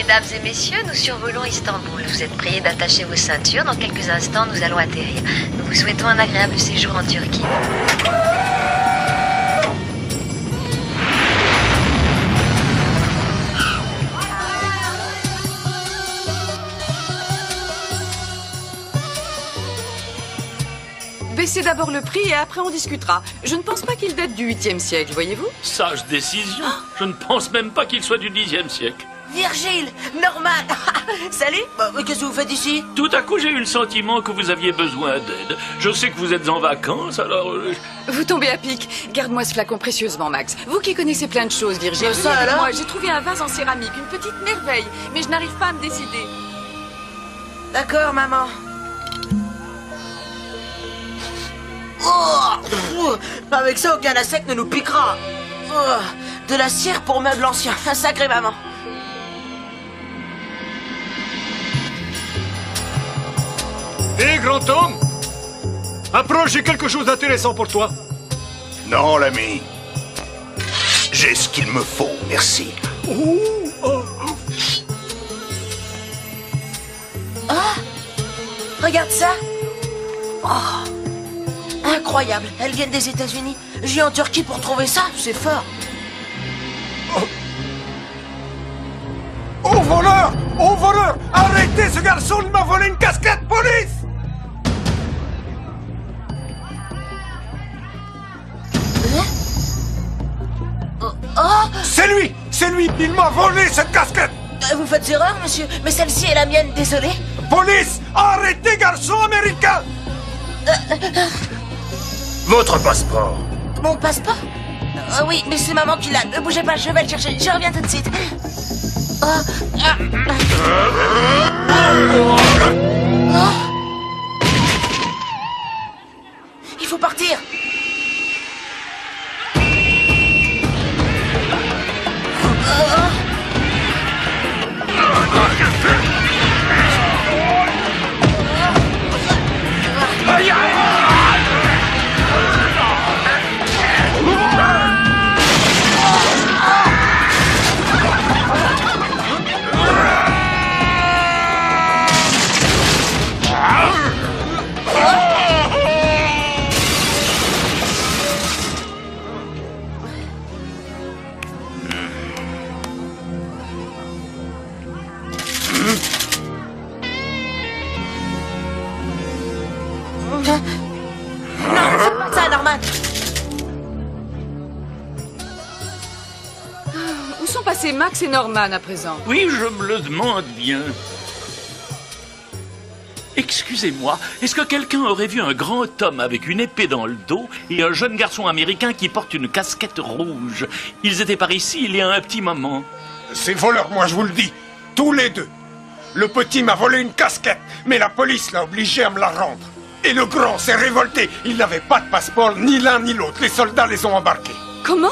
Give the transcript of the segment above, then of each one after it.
Mesdames et messieurs, nous survolons Istanbul. Vous êtes priés d'attacher vos ceintures. Dans quelques instants, nous allons atterrir. Nous vous souhaitons un agréable séjour en Turquie. Baissez d'abord le prix et après on discutera. Je ne pense pas qu'il date du 8e siècle, voyez-vous? Sage décision. Je ne pense même pas qu'il soit du 10e siècle. Virgile, Norman. Salut. Qu'est-ce que vous faites ici? Tout à coup, j'ai eu le sentiment que vous aviez besoin d'aide. Je sais que vous êtes en vacances, alors... Vous tombez à pic. Garde-moi ce flacon précieusement, Max. Vous qui connaissez plein de choses, Virgile. Ça, venez avec alors moi. J'ai trouvé un vase en céramique, une petite merveille. Mais je n'arrive pas à me décider. D'accord, maman. Oh, avec ça, aucun insecte ne nous piquera. Oh, de la cire pour meubles anciens. Un sacré maman. Hé, grand homme! Approche, j'ai quelque chose d'intéressant pour toi. Non, l'ami. J'ai ce qu'il me faut, merci. Regarde ça. Oh, incroyable. Elles viennent des États-Unis. J'ai en Turquie pour trouver ça. C'est fort. Oh, voleur! Oh, voleur! Arrêtez ce garçon, il m'a volé une casquette, police! C'est lui! C'est lui! Il m'a volé cette casquette! Vous faites erreur, monsieur. Mais celle-ci est la mienne, désolé. Police! Arrêtez, garçon américain! Votre passeport. Mon passeport? Oui, mais c'est maman qui l'a. Ne bougez pas, je vais le chercher. Je reviens tout de suite. Il faut partir. Non, c'est pas ça, Norman. Où sont passés Max et Norman à présent? Oui, je me le demande bien. Excusez-moi, est-ce que quelqu'un aurait vu un grand homme avec une épée dans le dos et un jeune garçon américain qui porte une casquette rouge? Ils étaient par ici il y a un petit moment. C'est voleur, moi je vous le dis. Tous les deux. Le petit m'a volé une casquette, mais la police l'a obligé à me la rendre. Et le grand s'est révolté. Il n'avait pas de passeport, ni l'un ni l'autre. Les soldats les ont embarqués. Comment?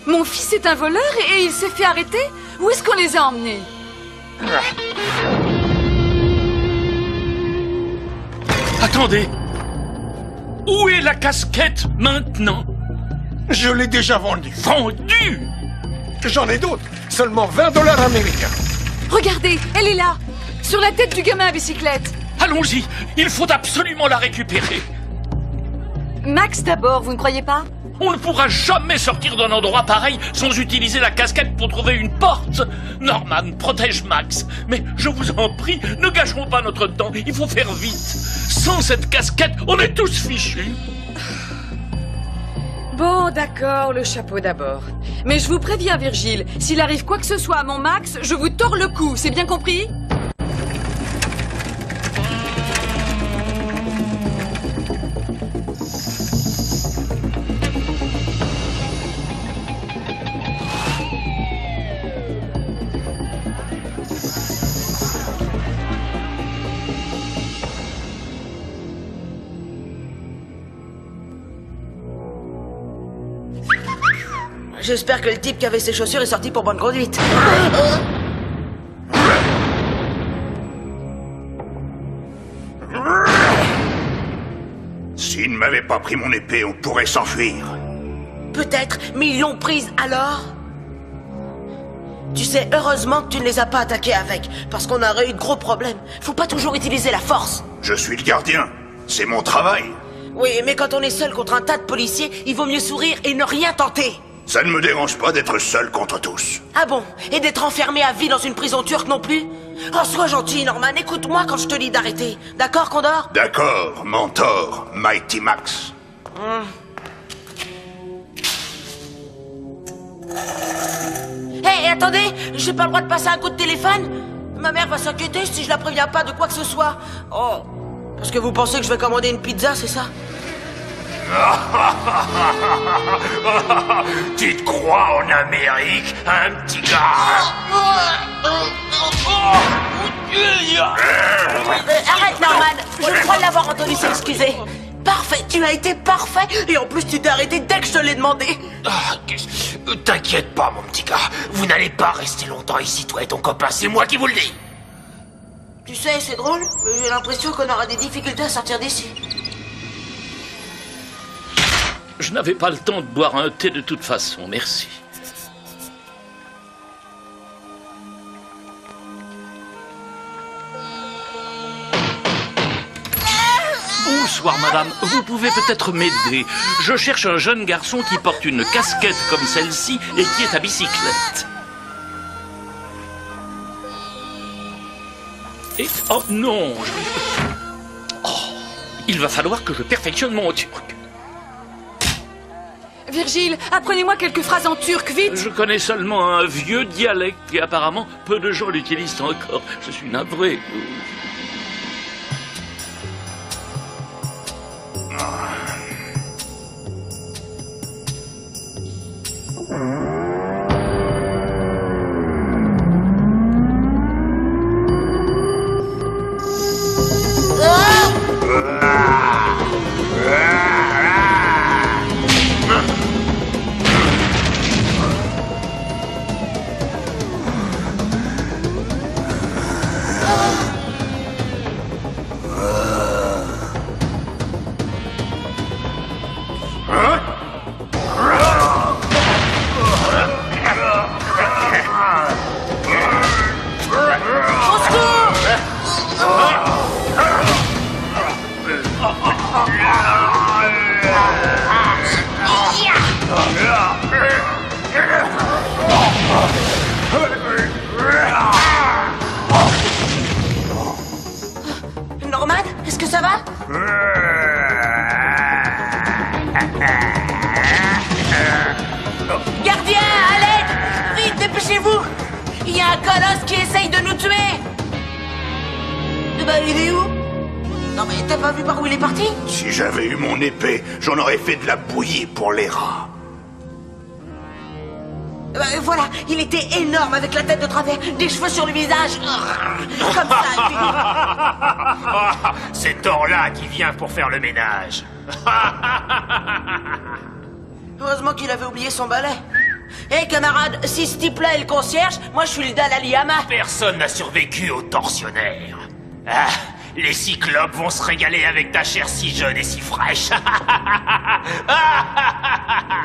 Mon fils est un voleur et il s'est fait arrêter? Où est-ce qu'on les a emmenés? Attendez! Où est la casquette maintenant? Je l'ai déjà vendue. Vendue? J'en ai d'autres. Seulement 20 $ américains. Regardez, elle est là, sur la tête du gamin à bicyclette. Allons-y, il faut absolument la récupérer. Max d'abord, vous ne croyez pas? On ne pourra jamais sortir d'un endroit pareil sans utiliser la casquette pour trouver une porte. Norman, protège Max. Mais je vous en prie, ne gâchons pas notre temps, il faut faire vite. Sans cette casquette, on est tous fichus. Bon, d'accord, le chapeau d'abord. Mais je vous préviens, Virgile, s'il arrive quoi que ce soit à mon Max, je vous tords le cou, c'est bien compris? J'espère que le type qui avait ses chaussures est sorti pour bonne conduite. S'il ne m'avait pas pris mon épée, on pourrait s'enfuir. Peut-être, mais ils l'ont prise alors? Tu sais, heureusement que tu ne les as pas attaqués avec, parce qu'on aurait eu de gros problèmes. Faut pas toujours utiliser la force. Je suis le gardien. C'est mon travail. Oui, mais quand on est seul contre un tas de policiers, il vaut mieux sourire et ne rien tenter. Ça ne me dérange pas d'être seul contre tous. Ah bon? Et d'être enfermé à vie dans une prison turque non plus? Oh, sois gentil, Norman, écoute-moi quand je te dis d'arrêter. D'accord, Condor? D'accord, mentor, Mighty Max. Hé, attendez, j'ai pas le droit de passer un coup de téléphone? Ma mère va s'inquiéter si je la préviens pas de quoi que ce soit. Oh, parce que vous pensez que je vais commander une pizza, c'est ça? Tu te crois en Amérique, un petit gars? Arrête, Norman, je crois l'avoir entendu s'excuser. Parfait, tu as été parfait, et en plus tu t'es arrêté dès que je te l'ai demandé. T'inquiète pas, mon petit gars. Vous n'allez pas rester longtemps ici, toi et ton copain. C'est moi qui vous le dis. Tu sais, c'est drôle, mais j'ai l'impression qu'on aura des difficultés à sortir d'ici. Je n'avais pas le temps de boire un thé de toute façon, merci. Bonsoir, madame. Vous pouvez peut-être m'aider. Je cherche un jeune garçon qui porte une casquette comme celle-ci et qui est à bicyclette. Et... oh non il va falloir que je perfectionne mon turc. Virgile, apprenez-moi quelques phrases en turc, vite. Je connais seulement un vieux dialecte et apparemment peu de gens l'utilisent encore. Je suis navré. Norman, est-ce que ça va? Gardien, à l'aide! Vite, dépêchez-vous! Il y a un colosse qui essaye de nous tuer! Bah, il est où? Non mais t'as pas vu par où il est parti? Si j'avais eu mon épée, j'en aurais fait de la bouillie pour les rats. Voilà, il était énorme avec la tête de travers, des cheveux sur le visage. Comme ça, C'est Thor-là qui vient pour faire le ménage. Heureusement qu'il avait oublié son balai. Hé camarade, si ce type-là est le concierge, moi je suis le Dalai Lama. Personne n'a survécu au tortionnaire. Ah, les cyclopes vont se régaler avec ta chair si jeune et si fraîche.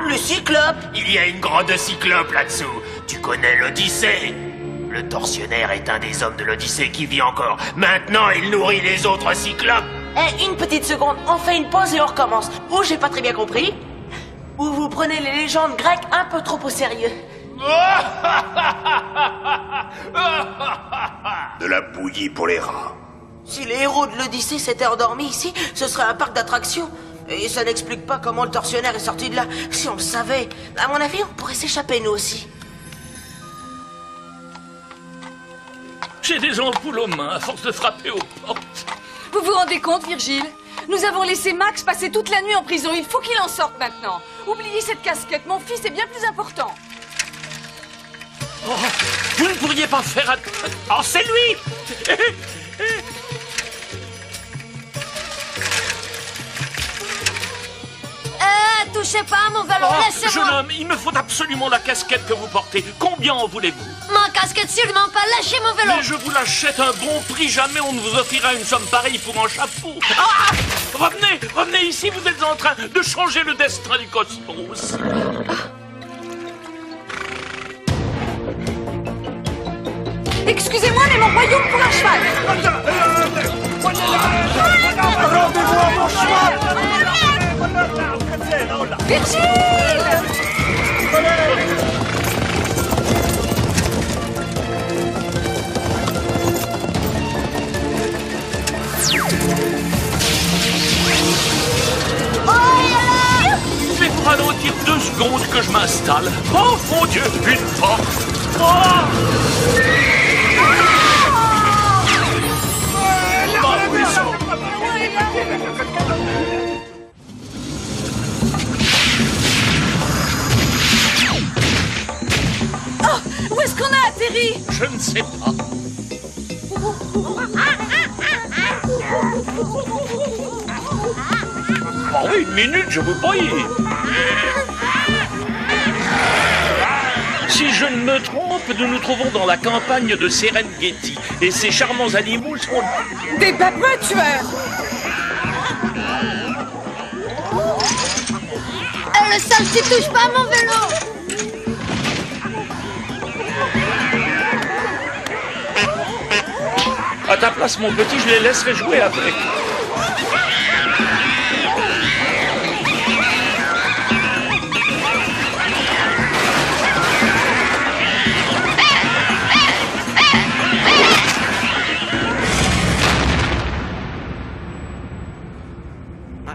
Le cyclope? Il y a une grande cyclope là-dessous. Tu connais l'Odyssée? Le tortionnaire est un des hommes de l'Odyssée qui vit encore. Maintenant, il nourrit les autres cyclopes. Eh, une petite seconde, on fait une pause et on recommence. Ou j'ai pas très bien compris, ou vous prenez les légendes grecques un peu trop au sérieux. De la bouillie pour les rats. Si les héros de l'Odyssée s'étaient endormis ici, ce serait un parc d'attractions. Et ça n'explique pas comment le tortionnaire est sorti de là. Si on le savait, à mon avis, on pourrait s'échapper nous aussi. J'ai des ampoules aux mains à force de frapper aux portes. Vous vous rendez compte, Virgile? Nous avons laissé Max passer toute la nuit en prison. Il faut qu'il en sorte maintenant. Oubliez cette casquette. Mon fils est bien plus important. Oh, vous ne pourriez pas faire... Oh, c'est lui! Touchez pas à mon vélo, laissez-moi. Jeune homme, il me faut absolument la casquette que vous portez. Combien en voulez-vous? Mon casquette, seulement pas, lâchez mon vélo. Mais je vous l'achète un bon prix. Jamais on ne vous offrira une somme pareille pour un chapeau. Ah! Revenez ici, vous êtes en train de changer le destin du cosmos. Excusez-moi, mais mon royaume pour un cheval. Rendez-vous à mon cheval! Virgile! Faites-moi ralentir 2 secondes que je m'installe. Oh mon Dieu, une porte. Oh Où est-ce qu'on a atterri? je ne sais pas. Oh oui, une minute, je vous prie. Si je ne me trompe, nous nous trouvons dans la campagne de Serengeti. Et ces charmants animaux sont... Des babouins tueurs. Le sale, tu touches pas à mon vélo. À ta place, mon petit, je les laisserai jouer avec.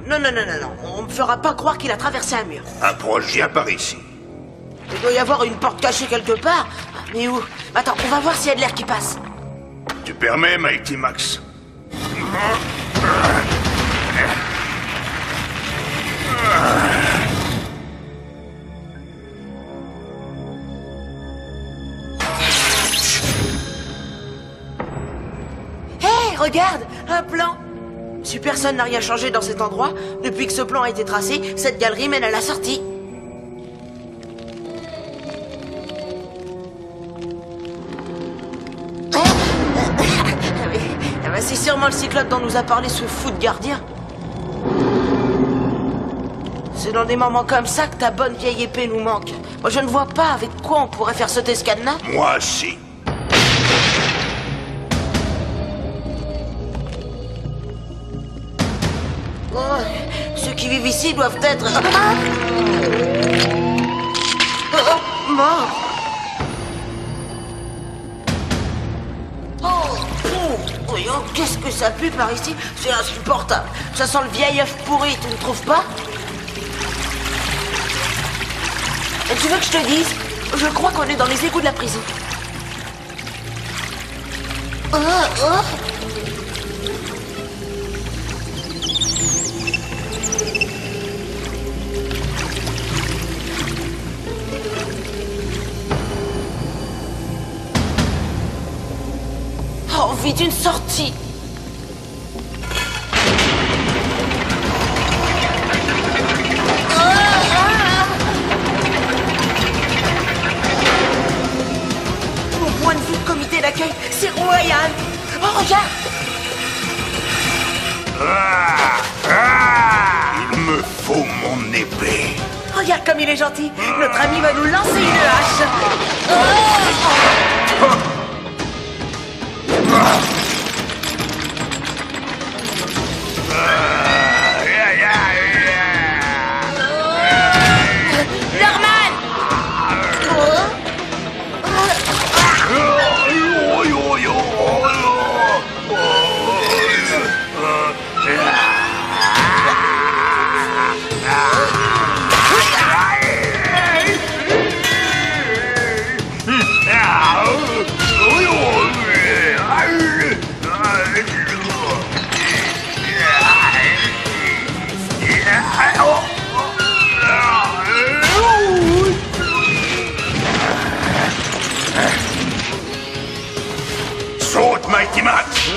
Non. On me fera pas croire qu'il a traversé un mur. Approche, viens par ici. Il doit y avoir une porte cachée quelque part. Mais où? Attends, on va voir s'il y a de l'air qui passe. Tu permets, Mighty Max? Hé, regarde, un plan. Si personne n'a rien changé dans cet endroit, depuis que ce plan a été tracé, cette galerie mène à la sortie. C'est sûrement le cyclope dont nous a parlé ce fou de gardien. C'est dans des moments comme ça que ta bonne vieille épée nous manque. Moi, je ne vois pas avec quoi on pourrait faire sauter ce cadenas. Moi, si. Oh, ceux qui vivent ici doivent être... morts. Voyons, qu'est-ce que ça pue par ici? C'est insupportable. Ça sent le vieil œuf pourri, tu ne trouves pas? Et tu veux que je te dise? Je crois qu'on est dans les égouts de la prison. Oh, vite, une sortie! Mon point de vue de comité d'accueil, c'est royal! Oh, regarde! Il me faut mon épée. Regarde comme il est gentil! Notre ami va nous lancer une hache! Saute, Mighty Max!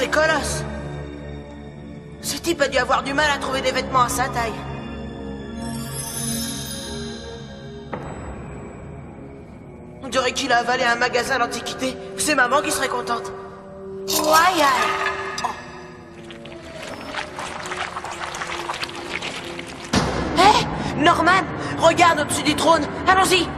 sacré colosse. Ce type a dû avoir du mal à trouver des vêtements à sa taille. On dirait qu'il a avalé un magasin d'antiquités. C'est maman qui serait contente. Royal. Hé, Norman, regarde au-dessus du trône. Allons-y.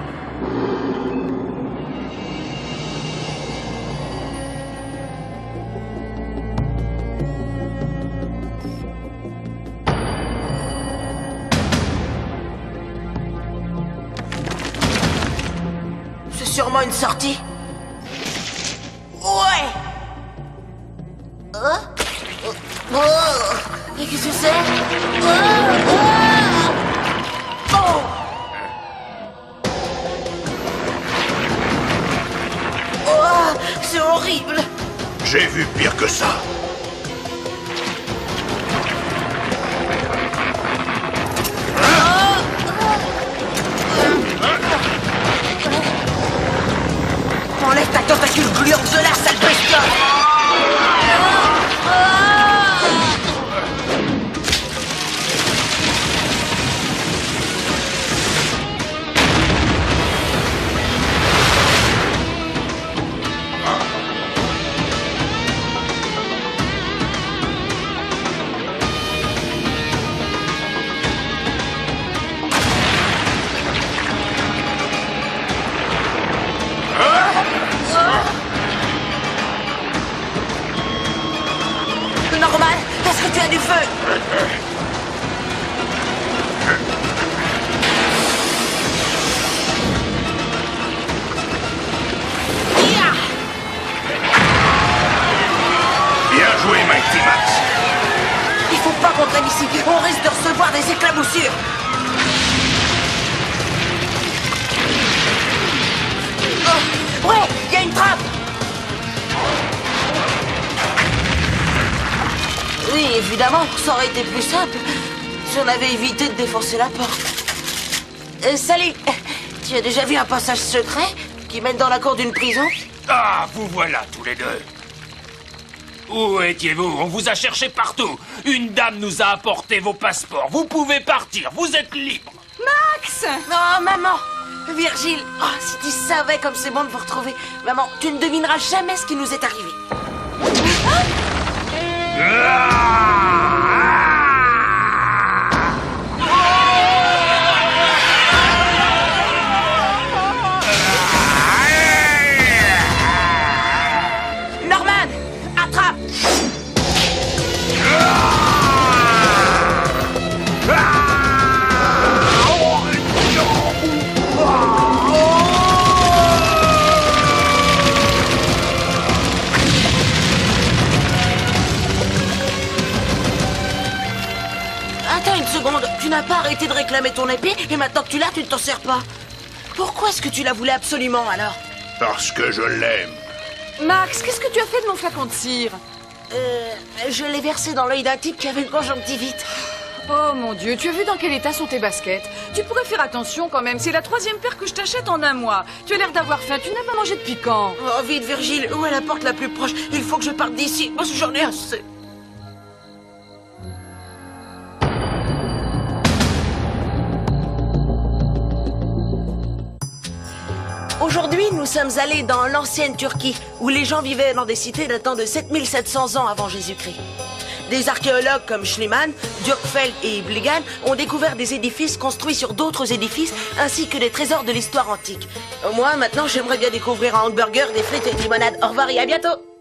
C'est sûrement une sortie. Ouais. Et qu'est-ce que c'est? C'est horrible. J'ai vu pire que ça. Enlève ta tentacule gluante de là, sale bestiole. Norman, est-ce que tu as du feu? Bien joué, Mighty Max. Il faut pas qu'on traîne ici, on risque de recevoir des éclaboussures. Oh, ouais, il y a une trappe. Oui, évidemment, ça aurait été plus simple si on avait évité de défoncer la porte. Salut, tu as déjà vu un passage secret qui mène dans la cour d'une prison? Ah, vous voilà tous les deux. Où étiez-vous? On vous a cherché partout. Une dame nous a apporté vos passeports. Vous pouvez partir, vous êtes libre. Max! Oh, maman! Virgile, oh, si tu savais comme c'est bon de vous retrouver. Maman, tu ne devineras jamais ce qui nous est arrivé. Norman, attrape! Attends une seconde, tu n'as pas arrêté de réclamer ton épée et maintenant que tu l'as, tu ne t'en sers pas. Pourquoi est-ce que tu la voulais absolument alors? Parce que je l'aime. Max, qu'est-ce que tu as fait de mon flacon de cire? Je l'ai versé dans l'œil d'un type qui avait une conjonctivite. Oh mon Dieu, tu as vu dans quel état sont tes baskets? Tu pourrais faire attention quand même, c'est la 3e paire que je t'achète en un mois. Tu as l'air d'avoir faim, tu n'as pas mangé depuis quand? Oh vite Virgile, où est la porte la plus proche? Il faut que je parte d'ici, parce que j'en ai assez. Aujourd'hui, nous sommes allés dans l'ancienne Turquie, où les gens vivaient dans des cités datant de 7700 ans avant Jésus-Christ. Des archéologues comme Schliemann, Dürkfeld et Bligan ont découvert des édifices construits sur d'autres édifices, ainsi que des trésors de l'histoire antique. Moi, maintenant, j'aimerais bien découvrir un hamburger, des frites et une limonade. Au revoir et à bientôt!